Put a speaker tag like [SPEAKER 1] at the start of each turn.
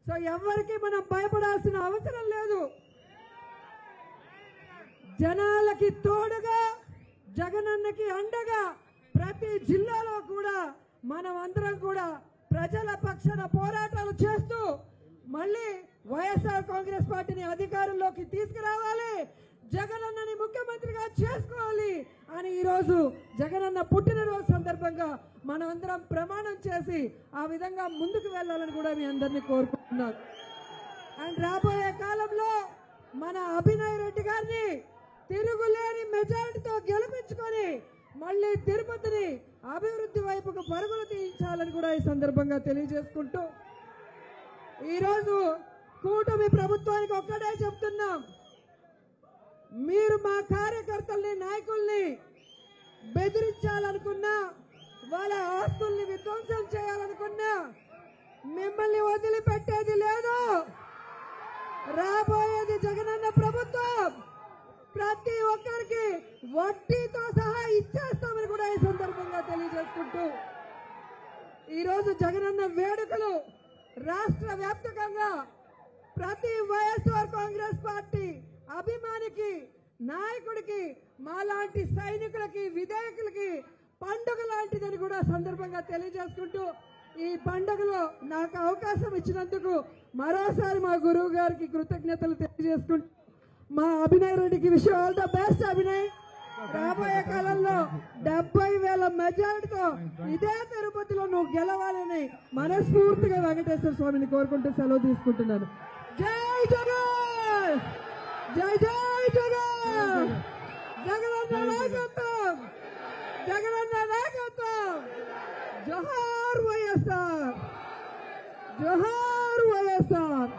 [SPEAKER 1] So ఎవరికి మనం భయపడాల్సిన అవసరం లేదు. జనాలకి తోడుగా జగనన్నకి అండగా ప్రతి జిల్లాలో కూడా మనం అందరం కూడా ప్రజల పక్షాన పోరాటాలు చేస్తూ మళ్ళీ వైఎస్ఆర్ కాంగ్రెస్ పార్టీని అధికారంలోకి తీసుకురావాలి, జగనన్నని ముఖ్యమంత్రిగా చేసుకోవాలి అని ఈరోజు జగనన్న పుట్టినరోజు సందర్భంగా మనం అందరం ప్రమాణం చేసి ఆ విధంగా ముందుకు వెళ్ళాలని కూడా మీ అందరినీ కోరుకుంటున్నాను. అండ్ రాబోయే కాలంలో మన అభినయ్ రెడ్డి గారిని తిరుగులేని మెజారిటీతో గెలిపించుకొని మళ్ళీ తిరుపతిని అభివృద్ధి వైపుకు పరుగులు తీయించాలని కూడా ఈ సందర్భంగా తెలియజేసుకుంటూ ఈరోజు కూటమి ప్రభుత్వానికి ఒక్కటే చెప్తున్నాం, మీరు మా కార్యకర్తల్ని నాయకుల్ని బెదిరించాలనుకున్నా, వాళ్ళ ఆస్తుల్ని విధ్వంసం చేయాలనుకున్నా మిమ్మల్ని వదిలిపెట్టేది లేదు. రాబోయేది జగనన్న ప్రభుత్వం, ప్రతి ఒక్కరికి వడ్డీతో సహా ఇచ్చేస్తామని కూడా ఈ సందర్భంగా తెలియజేసుకుంటూ ఈరోజు జగనన్న వేడుకలు రాష్ట్ర వ్యాప్తంగా ప్రతి వైఎస్ఆర్ కాంగ్రెస్ పార్టీ అభిమానికి నాయకుడికి మాలాంటి సైనికులకి విధేయకులకి పండుగ లాంటిదని కూడా సందర్భంగా తెలియజేసుకుంటూ ఈ పండుగలో నాకు అవకాశం ఇచ్చినందుకు మరోసారి మా గురువు గారికి కృతజ్ఞతలు తెలియజేసుకుంటూ మా అభినయ్ రెడ్డికి విషయం ఆల్ ద బెస్ట్. అభినయ్, రాబోయే కాలంలో 70,000 మెజారిటీతో ఇదే తిరుపతిలో నువ్వు గెలవాలని మనస్ఫూర్తిగా వెంకటేశ్వర స్వామిని కోరుకుంటూ సెలవు తీసుకుంటున్నాను. జై జగన్, జై జై జగన్, జగనన్న నాయకత్వం, జగనన్న నాయకత్వం, జోహార్ వైఎస్ఆర్, జోహార్ వైఎస్ఆర్.